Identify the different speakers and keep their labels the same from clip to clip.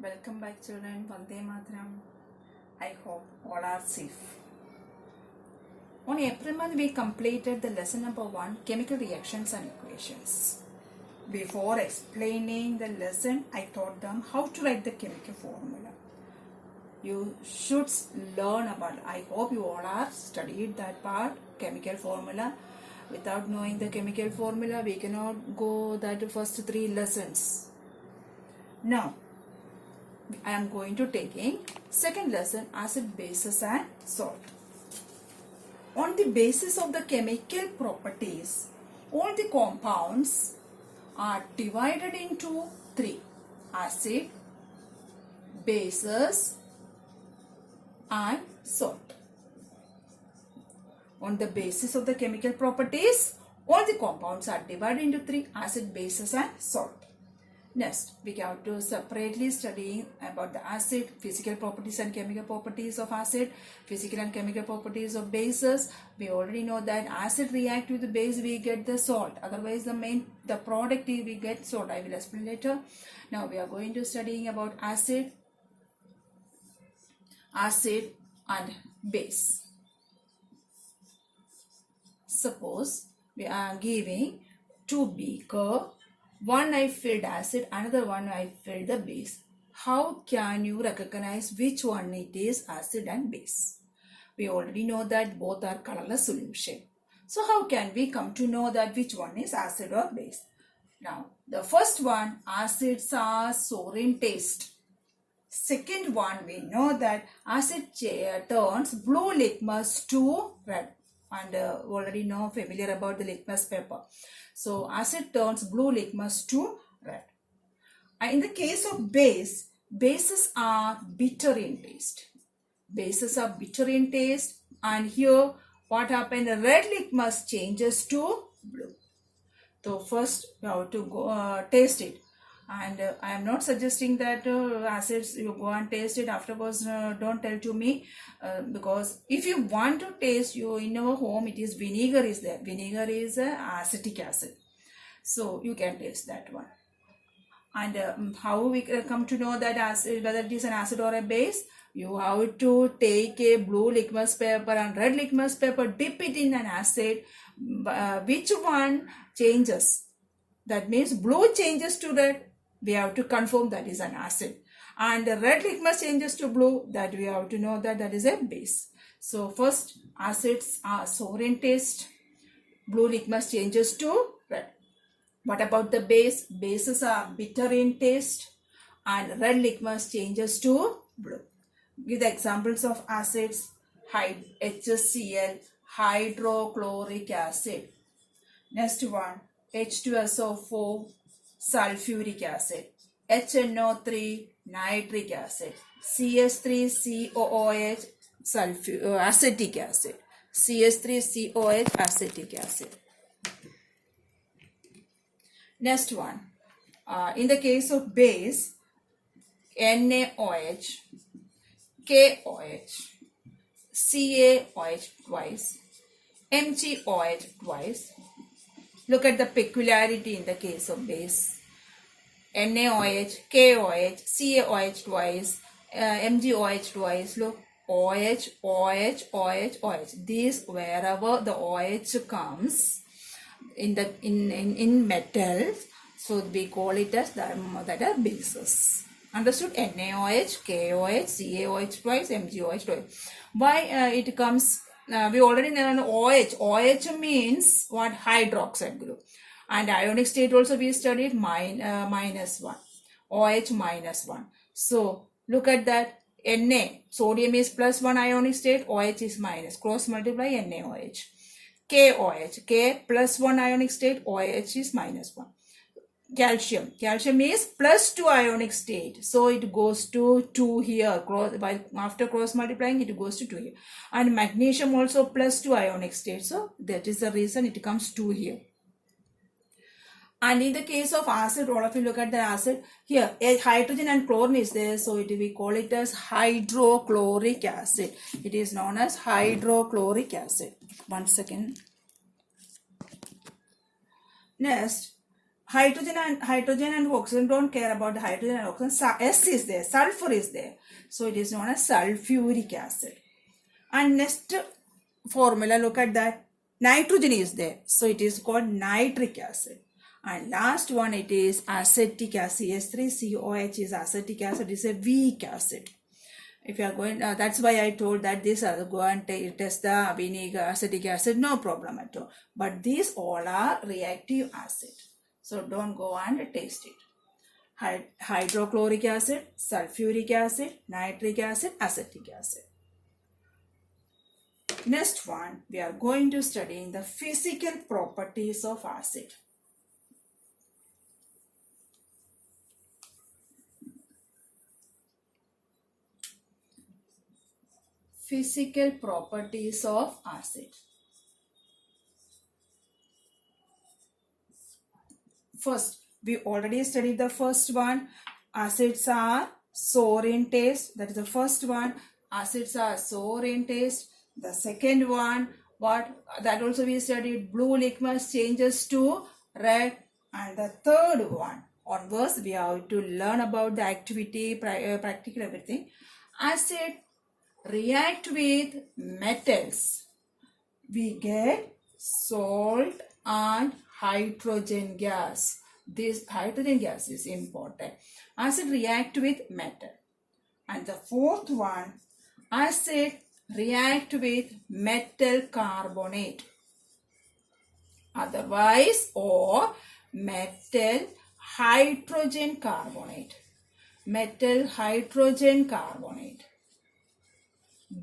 Speaker 1: Welcome back, children. Vande Mataram. I hope all are safe. On April month, we completed the lesson number 1, chemical reactions and equations. Before explaining the lesson, I taught them how to write the chemical formula. You should learn about it. I hope you all are studied that part, chemical formula. Without knowing the chemical formula, we cannot go that first 3 lessons. Now, I am going to taking second lesson, acid, bases and salt. On the basis of the chemical properties, all the compounds are divided into 3: acid, bases and salt. On the basis of the chemical properties, all the compounds are divided into 3: acid, bases and salt. Next, we have to separately study about the acid, physical properties and chemical properties of acid, physical and chemical properties of bases. We already know that acid react with the base, we get the salt. Otherwise, the product we get salt. I will explain later. Now, we are going to studying about acid and base. Suppose we are giving 2 beakers. One I filled acid, another one I filled the base. How can you recognize which one it is acid and base? We already know that both are colorless solution. So how can we come to know that which one is acid or base? Now, the first one, acids are sour in taste. Second one, we know that acid turns blue litmus to red. And already know familiar about the litmus paper. So acid turns blue litmus to red. And in the case of base, bases are bitter in taste. Bases are bitter in taste, and here what happened? The red litmus changes to blue. So first you have to go taste it. And I am not suggesting that acids you go and taste it afterwards. Don't tell to me because if you want to taste, you in our home it is vinegar is there. Vinegar is acetic acid, so you can taste that one. And how we come to know that acid, whether it is an acid or a base? You have to take a blue litmus paper and red litmus paper, dip it in an acid. Which one changes? That means blue changes to red. We have to confirm that is an acid. And the red litmus changes to blue, that we have to know that that is a base. So first, acids are sour in taste. Blue litmus changes to red. What about the base? Bases are bitter in taste. And red litmus changes to blue. Give the examples of acids. HCl, hydrochloric acid. Next one, H2SO4, sulfuric acid, HNO3, nitric acid, CS3COOH, acetic acid, CS3COH, acetic acid. Next one, in the case of base, NaOH, KOH, CaOH twice, MgOH twice. Look at the peculiarity in the case of base. NaOH, KOH, CaOH twice, MgOH twice. Look, OH, OH, OH, OH. These, wherever the OH comes in metals, so we call it as that are bases. Understood? NaOH, KOH, CaOH twice, MgOH twice. Why it comes? We already know OH. OH means what? Hydroxide group. And ionic state also we studied -1. OH -1. So look at that. Na. Sodium is +1 ionic state. OH is minus. Cross multiply NaOH. KOH. K +1 ionic state. OH is -1. Calcium. Calcium is +2 ionic state. So it goes to 2 here. After cross multiplying, it goes to 2 here. And magnesium also +2 ionic state. So that is the reason it comes 2 here. And in the case of acid, all of you look at the acid. Here, a hydrogen and chlorine is there. So we call it as hydrochloric acid. It is known as hydrochloric acid. 1 second. Next, hydrogen and oxygen don't care about the hydrogen and oxygen. S is there, sulfur is there. So it is known as sulfuric acid. And next formula, look at that. Nitrogen is there. So it is called nitric acid. And last one, it is acetic acid. S3COH is acetic acid. It is a weak acid. If you are going, that's why I told that this go and test the vinegar, acetic acid, no problem at all. But these all are reactive acid. So don't go and taste it. Hydrochloric acid, sulfuric acid, nitric acid, acetic acid. Next one, we are going to study the physical properties of acid. Physical properties of acid. First, we already studied the first one. Acids are sour in taste. That is the first one. Acids are sour in taste. The second one, that also we studied, blue litmus changes to red. And the third one, onwards we have to learn about the activity, practical everything. Acid react with metals. We get salt and hydrogen gas. This hydrogen gas is important. Acid react with metal. And the fourth one, acid react with metal carbonate, otherwise, or metal hydrogen carbonate. Metal hydrogen carbonate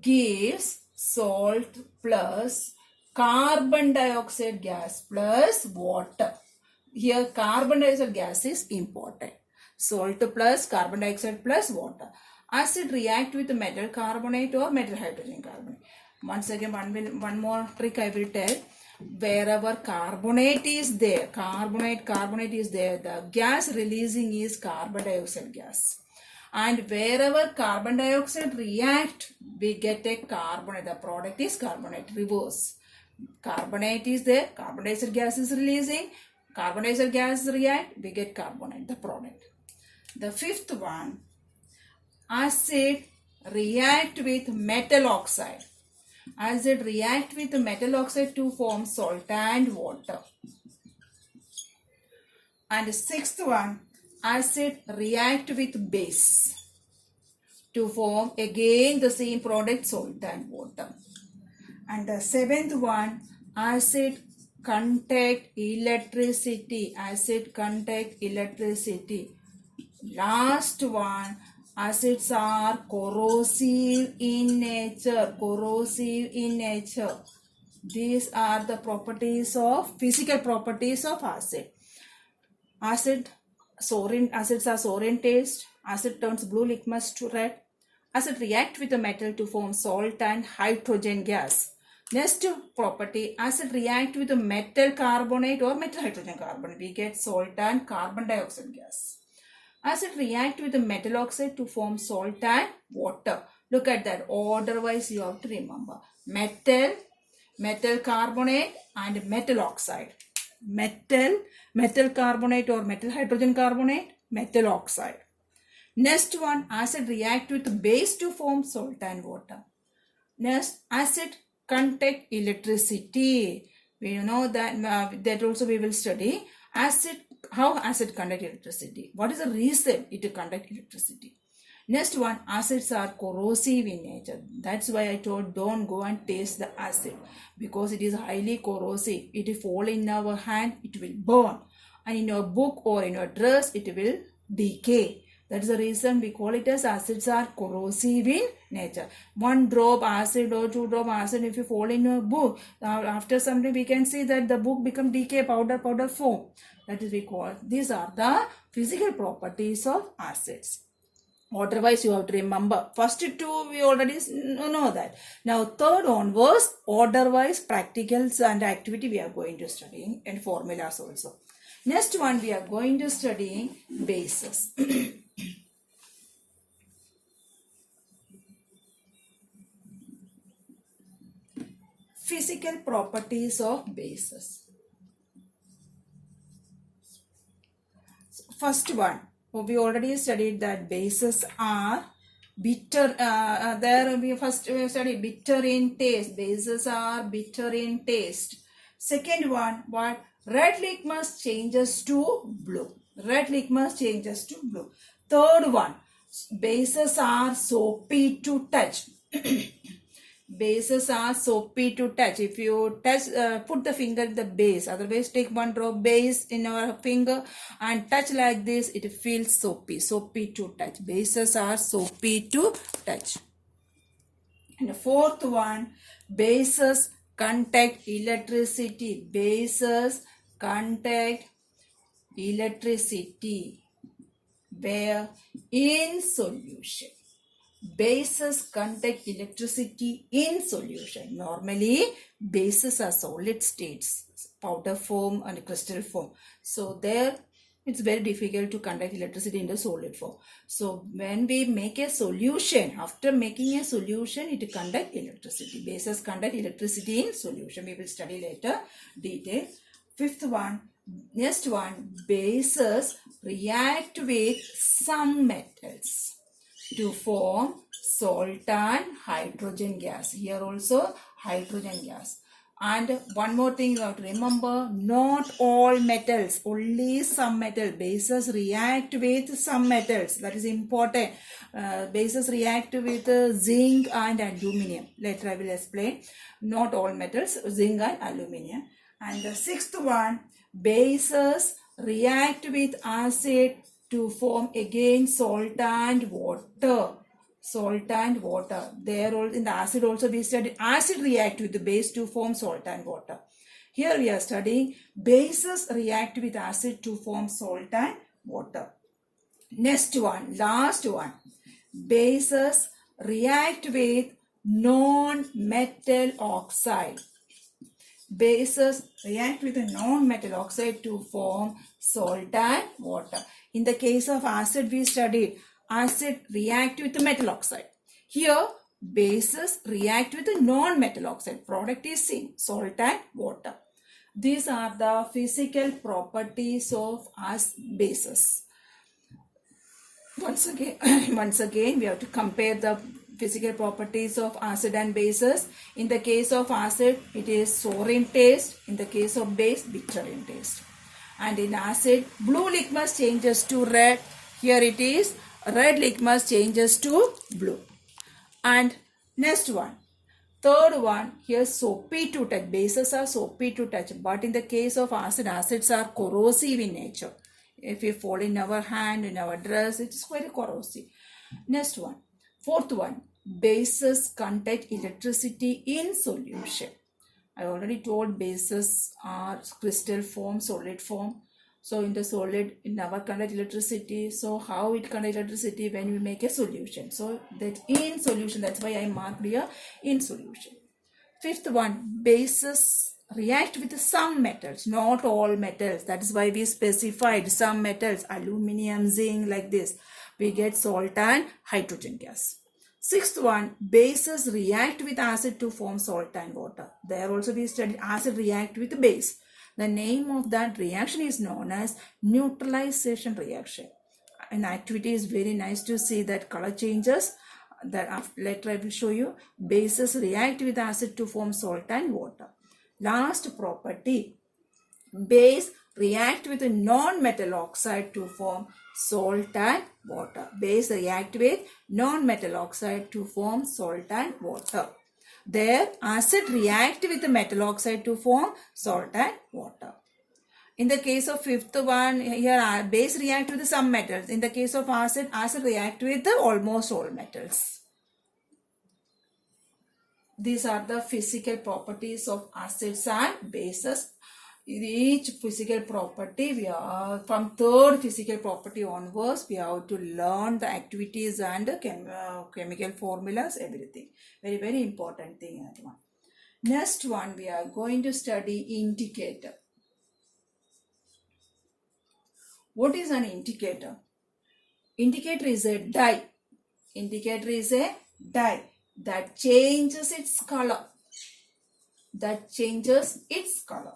Speaker 1: gives salt plus carbon dioxide gas plus water. Here carbon dioxide gas is important. Salt plus carbon dioxide plus water. Acid react with metal carbonate or metal hydrogen carbonate. Once again, one more trick I will tell. Wherever carbonate is there, carbonate is there, the gas releasing is carbon dioxide gas. And wherever carbon dioxide react, we get a carbonate. The product is carbonate, reverse. Carbonate is there, carbon dioxide gas is releasing, carbon dioxide gas react, we get carbonate, the product. The fifth one, acid react with metal oxide. Acid react with metal oxide to form salt and water. And the sixth one, acid react with base to form again the same product, salt and water. And the seventh one, acid contact electricity. Acid contact electricity. Last one, acids are corrosive in nature. Corrosive in nature. These are the physical properties of acid. Acids are sour in taste. Acid turns blue litmus to red. Acid react with the metal to form salt and hydrogen gas. Next property, acid react with the metal carbonate or metal hydrogen carbonate. We get salt and carbon dioxide gas. Acid react with the metal oxide to form salt and water. Look at that. Order-wise you have to remember. Metal carbonate and metal oxide. Metal carbonate or metal hydrogen carbonate, metal oxide. Next one, acid react with base to form salt and water. Next, acid contact electricity. We know that that also we will study. How acid conduct electricity. What is the reason it conduct electricity? Next one, acids are corrosive in nature. That's why I told don't go and taste the acid because it is highly corrosive. It will fall in our hand, it will burn. And in your book or in your dress, it will decay. That is the reason we call it as acids are corrosive in nature. 1 drop acid or 2 drop acid, if you fall in your book, after some time we can see that the book become decay, powder form. That is we call. These are the physical properties of acids. Order-wise you have to remember. First two we already know that. Now third onwards, order-wise practicals and activity we are going to study and formulas also. Next one we are going to study bases. Physical properties of bases. First one, we already studied that bases are bitter. There we first studied bitter in taste. Bases are bitter in taste. Second one, what? Red litmus changes to blue. Red litmus changes to blue. Third one, bases are soapy to touch. Bases are soapy to touch. If you touch, put the finger in the base. Otherwise, take one drop base in our finger and touch like this. It feels soapy. Soapy to touch. Bases are soapy to touch. And the fourth one, bases contact electricity. Bases contact electricity. Where? In solution. Bases contact electricity in solution. Normally, bases are solid states, powder form and crystal form. So there, it's very difficult to conduct electricity in the solid form. So when we make a solution, after making a solution, it conduct electricity. Bases conduct electricity in solution. We will study later detail. Fifth one, next one, bases react with some metals to form salt and hydrogen gas. Here also hydrogen gas. And one more thing you have to remember, not all metals, only some metal. Bases react with some metals. That is important. Bases react with zinc and aluminium. Later I will explain. Not all metals, zinc and aluminium. And the sixth one, bases react with acid to form again salt and water. Salt and water. There in the acid also we studied acid react with the base to form salt and water. Here we are studying bases react with acid to form salt and water. Next one, last one. Bases react with non-metal oxide. Bases react with a non-metal oxide to form salt and water. In the case of acid, we studied acid react with the metal oxide. Here, bases react with the non-metal oxide. Product is same, salt and water. These are the physical properties of bases. Once again, we have to compare the physical properties of acid and bases. In the case of acid, it is sour in taste. In the case of base, bitter in taste. And in acid, blue litmus changes to red. Here it is, red litmus changes to blue. And next one, third one, here soapy to touch. Bases are soapy to touch. But in the case of acid, acids are corrosive in nature. If we fall in our hand, in our dress, it is very corrosive. Next one, fourth one, bases contact electricity in solution. I already told bases are crystal form, solid form. So in the solid, it never conduct electricity. So how it conduct electricity? When we make a solution. So that in solution, that's why I marked here in solution. Fifth one, bases react with some metals, not all metals. That is why we specified some metals, aluminium, zinc, like this. We get salt and hydrogen gas. Sixth one, bases react with acid to form salt and water. There also we studied acid react with base. The name of that reaction is known as neutralization reaction. An activity is very nice to see that color changes. That later I will show you. Bases react with acid to form salt and water. Last property, base react with a non-metal oxide to form salt and water. Base react with non-metal oxide to form salt and water. There, acid react with the metal oxide to form salt and water. In the case of fifth one, here base react with some metals. In the case of acid, acid react with almost all metals. These are the physical properties of acids and bases. Each physical property, we are from third physical property onwards, we have to learn the activities and chemical formulas, everything. Very, very important thing. That one. Next one, we are going to study indicator. What is an indicator? Indicator is a dye. Indicator is a dye that changes its color. That changes its color.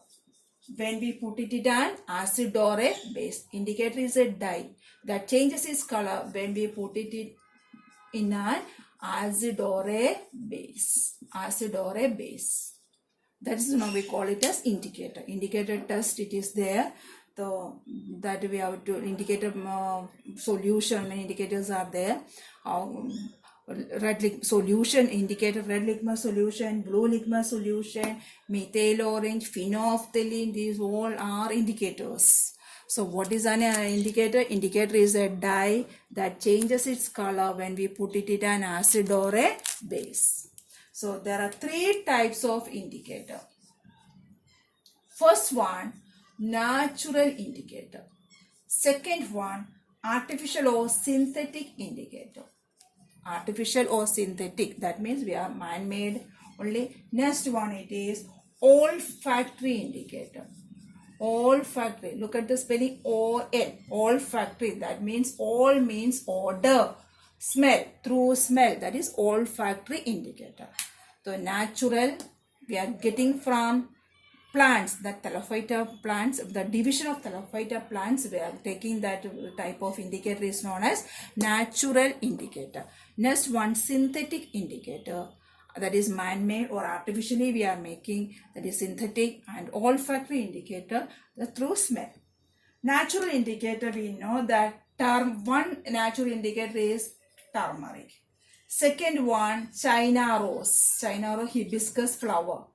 Speaker 1: when we put it in an acid or a base. Indicator is a dye that changes its color when we put it in an acid or a base. Acid or a base. That is now we call it as indicator. Indicator test, it is there. So that we have to indicator solution. Many indicators are there. Red solution indicator, red litmus solution, blue litmus solution, methyl orange, phenolphthalein. These all are indicators. So what is an indicator? Indicator is a dye that changes its color when we put it in an acid or a base. So there are three types of indicator. First one, natural indicator. Second one, artificial or synthetic indicator. Artificial or synthetic, that means we are man-made only. Next one, it is olfactory indicator. Olfactory, look at the spelling OL, olfactory, that means all means odor, smell, through smell, that is olfactory indicator. So natural, we are getting from plants, the Thallophyta plants, the division of Thallophyta plants, we are taking that type of indicator is known as natural indicator. Next one, synthetic indicator, that is man-made or artificially we are making, that is synthetic. And olfactory indicator, the through smell. Natural indicator, we know that one natural indicator is turmeric. Second one, China rose, hibiscus flower.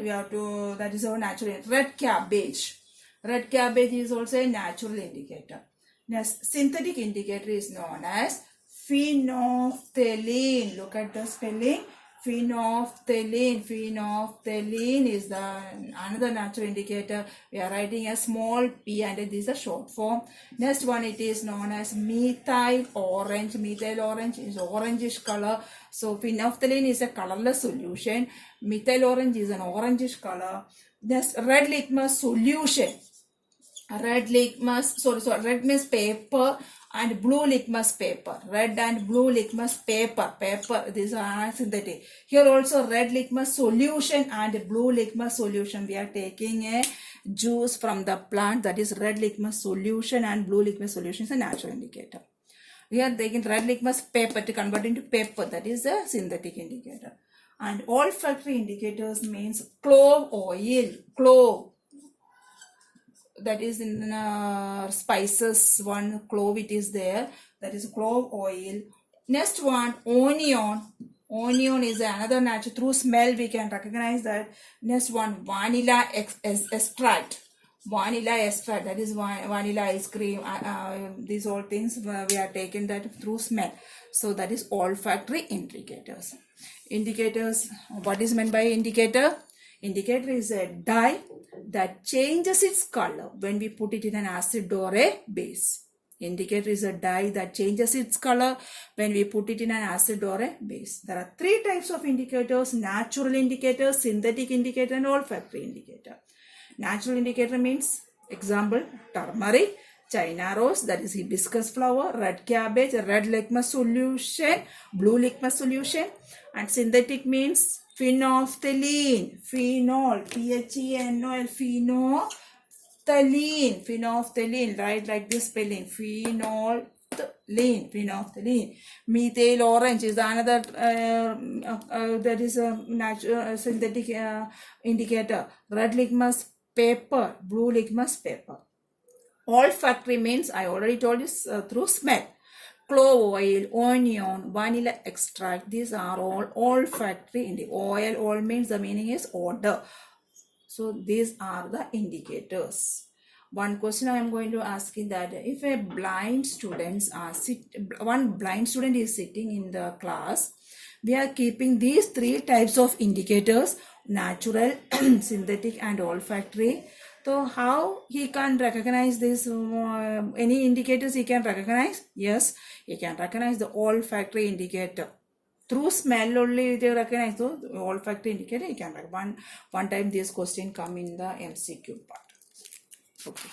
Speaker 1: We have to, that is our natural. Red cabbage. Red cabbage is also a natural indicator. Next, synthetic indicator is known as phenolphthalein. Look at the spelling. Phenolphthalein. Phenolphthalein is the another natural indicator. We are writing a small p and this is a short form. Next one, it is known as methyl orange. Methyl orange is orangish color. So phenolphthalein is a colorless solution. Methyl orange is an orangish color. Next, red litmus solution. Red litmus paper and blue litmus paper. Red and blue litmus paper. These are synthetic. Here also red litmus solution and blue litmus solution. We are taking a juice from the plant, that is red litmus solution and blue litmus solution is a natural indicator. We are taking red litmus paper to convert into paper, that is a synthetic indicator. And olfactory indicators means clove oil, clove. That is in spices, one clove it is there, that is clove oil. Next one, onion. Onion is another natural, through smell we can recognize that. Next one, vanilla extract. Vanilla extract, that is vanilla ice cream. These all things we are taken that through smell. So that is olfactory indicators. Indicators, what is meant by indicator? Indicator is a dye that changes its color when we put it in an acid or a base. Indicator is a dye that changes its color when we put it in an acid or a base. There are three types of indicators: natural indicator, synthetic indicator and olfactory indicator. Natural indicator means, example, turmeric, China rose, that is hibiscus flower, red cabbage, red litmus solution, blue litmus solution. And synthetic means phenolphthalein, phenol, P-H-E-N-O-L, phenolphthalein, right, like this spelling, phenolphthalein. Methyl orange is another, that is a natural synthetic indicator. Red litmus paper, blue litmus paper. Olfactory means, I already told you, through smell. Clove oil, onion, vanilla extract, these are all olfactory. Oil means the meaning is odor. So these are the indicators. One question I am going to ask is that if a blind student is sitting in the class, we are keeping these three types of indicators: natural, synthetic and olfactory. So how he can recognize this? Any indicators he can recognize? Yes, he can recognize the olfactory indicator. Through smell only they recognize the olfactory indicator. He can. One time this question come in the MCQ part. Okay.